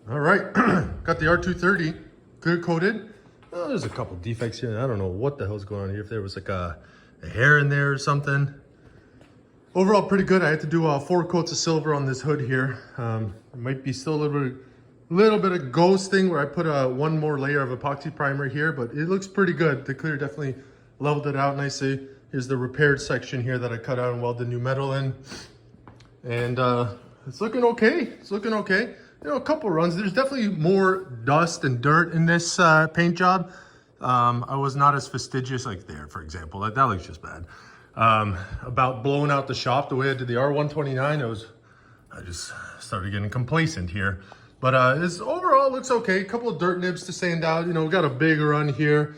All right, got the R230 clear coated. Oh, there's a couple defects here. I don't know what the hell's going on here. If there was like a hair in there or something. Overall, pretty good. I had to do 4 coats of silver on this hood here. It might be still a little bit of ghosting where I put one more layer of epoxy primer here, but it looks pretty good. The clear definitely leveled it out nicely. Here's the repaired section here that I cut out and welded new metal in. And it's looking okay. It's looking okay. You know, a couple runs. There's definitely more dust and dirt in this paint job. I was not as fastidious like there, for example. That looks just bad. About blowing out the shop the way I did the R129, I just started getting complacent here. But this overall looks okay. A couple of dirt nibs to sand out. You know, we got a big run here,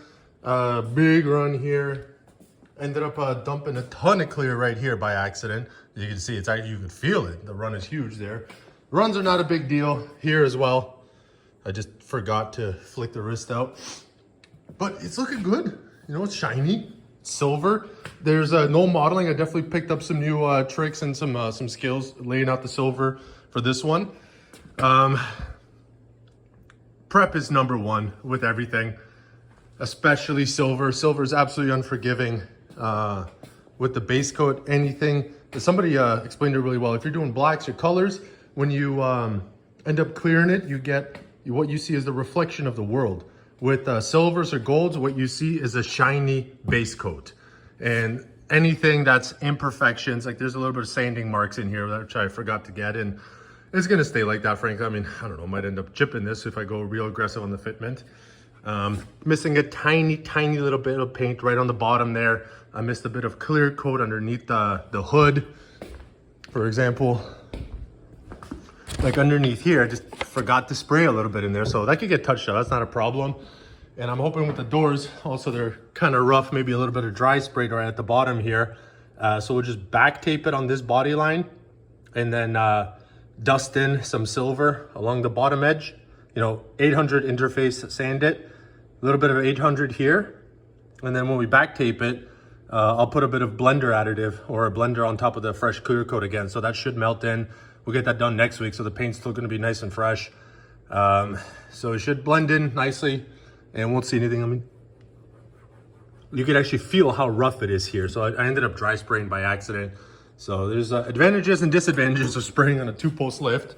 Ended up dumping a ton of clear right here by accident. You can see it's actually, you can feel it. The run is huge there. Runs are not a big deal here as well. I just forgot to flick the wrist out. But it's looking good. You know, it's shiny, it's silver. There's no modeling. I definitely picked up some new tricks and some skills laying out the silver for this one. Prep is number one with everything, especially silver. Silver is absolutely unforgiving with the base coat. Anything, somebody explained it really well. If you're doing blacks or colors, when you end up clearing it, what you see is the reflection of the world. With silvers or golds, what you see is a shiny base coat. And anything that's imperfections, like there's a little bit of sanding marks in here, which I forgot to get in. It's gonna stay like that, frankly. I mean, I don't know, might end up chipping this if I go real aggressive on the fitment. Missing a tiny little bit of paint right on the bottom there. I missed a bit of clear coat underneath the hood. For example, like underneath here, I just forgot to spray a little bit in there. So that could get touched up, that's not a problem. And I'm hoping with the doors, also they're kind of rough, maybe a little bit of dry spray right at the bottom here. So we'll just back tape it on this body line and then dust in some silver along the bottom edge. You know, 800 interface, sand it, a little bit of 800 here. And then when we back tape it, I'll put a bit of blender additive or a blender on top of the fresh clear coat again. So that should melt in. We'll get that done next week. So the paint's still gonna be nice and fresh. So it should blend in nicely and won't see anything. I mean, you can actually feel how rough it is here. So I ended up dry spraying by accident. So there's advantages and disadvantages of spraying on a 2-post lift.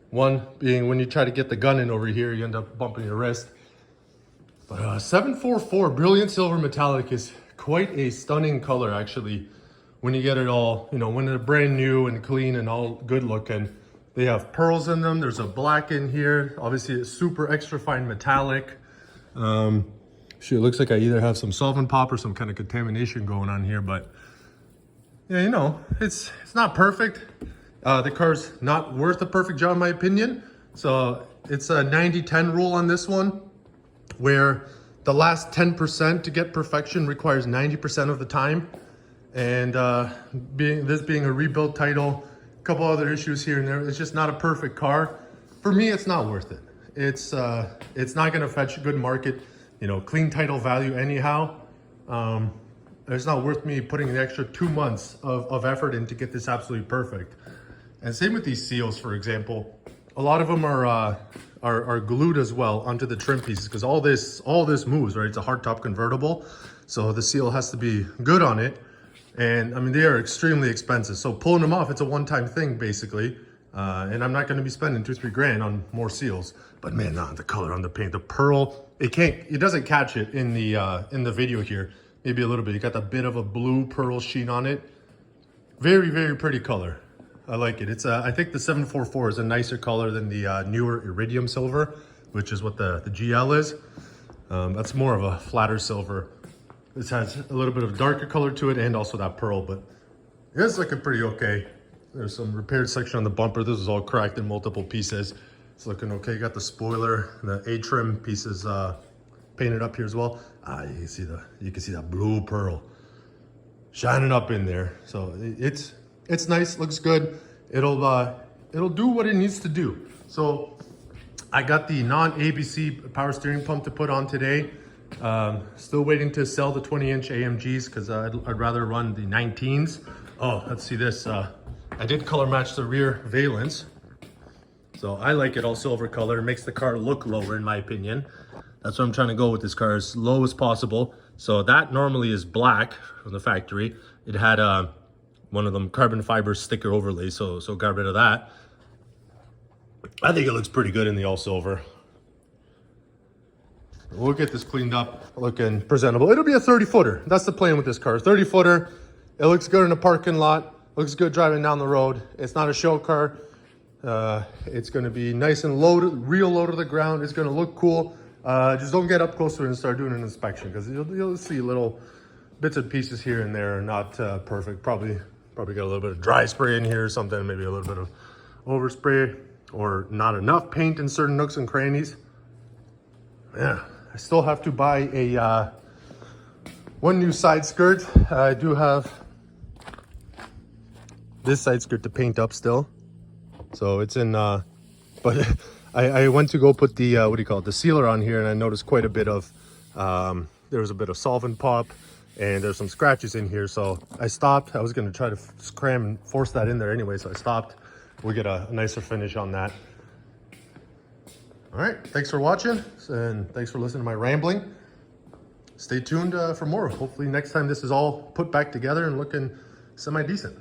One being when you try to get the gun in over here, you end up bumping your wrist. But 744 Brilliant Silver Metallic is quite a stunning color, actually. When you get it all, you know, when they're brand new and clean and all good looking. They have pearls in them. There's a black in here. Obviously, it's super extra fine metallic. It looks like I either have some solvent pop or some kind of contamination going on here, but yeah, you know, it's not perfect. The car's not worth a perfect job in my opinion. So it's a 90-10 rule on this one, where the last 10% to get perfection requires 90% of the time. And this being a rebuild title, a couple other issues here and there, it's just not a perfect car. For me, it's not worth it. It's not gonna fetch a good market, you know, clean title value anyhow. It's not worth me putting the extra 2 months of effort in to get this absolutely perfect. And same with these seals, for example. A lot of them are glued as well onto the trim pieces because all this moves, right? It's a hardtop convertible, so the seal has to be good on it. And I mean, they are extremely expensive. So pulling them off, it's a one-time thing basically. And I'm not going to be spending $2-3 grand on more seals. But man, the color on the paint, the pearl, it doesn't catch it in the video here. Maybe a little bit. You got that bit of a blue pearl sheen on it. Very, very pretty color. I like it. It's I think the 744 is a nicer color than the newer iridium silver, which is what the GL is. That's more of a flatter silver. This has a little bit of darker color to it and also that pearl, but it's looking pretty okay. There's some repaired section on the bumper. This is all cracked in multiple pieces. It's looking okay. You got the spoiler, the A-trim pieces painted up here as well. You can see that blue pearl shining up in there. So it's nice, looks good. It'll do what it needs to do. So I got the non-ABC power steering pump to put on today. Still waiting to sell the 20-inch AMGs because I'd rather run the 19s. Oh, let's see this. I did color match the rear valence. So I like it all silver color. It makes the car look lower in my opinion. That's what I'm trying to go with this car, as low as possible. So that normally is black from the factory. It had one of them carbon fiber sticker overlays, so got rid of that. I think it looks pretty good in the all silver. We'll get this cleaned up, looking presentable. It'll be a 30-footer. That's the plan with this car. 30-footer. It looks good in the parking lot. Looks good driving down the road. It's not a show car. It's going to be nice and low, real low to the ground. It's going to look cool. Just don't get up close to it and start doing an inspection, because you'll see little bits and pieces here and there, not perfect. Probably got a little bit of dry spray in here or something. Maybe a little bit of overspray, or not enough paint in certain nooks and crannies. Yeah. I still have to buy a one new side skirt. I do have this side skirt to paint up still, so it's in. But I went to go put the what do you call it, the sealer on here, and I noticed quite a bit of there was a bit of solvent pop, and there's some scratches in here. So I stopped. I was going to try to cram and force that in there anyway, so I stopped. We'll get a nicer finish on that. All right, thanks for watching, and thanks for listening to my rambling. Stay tuned for more. Hopefully next time this is all put back together and looking semi-decent.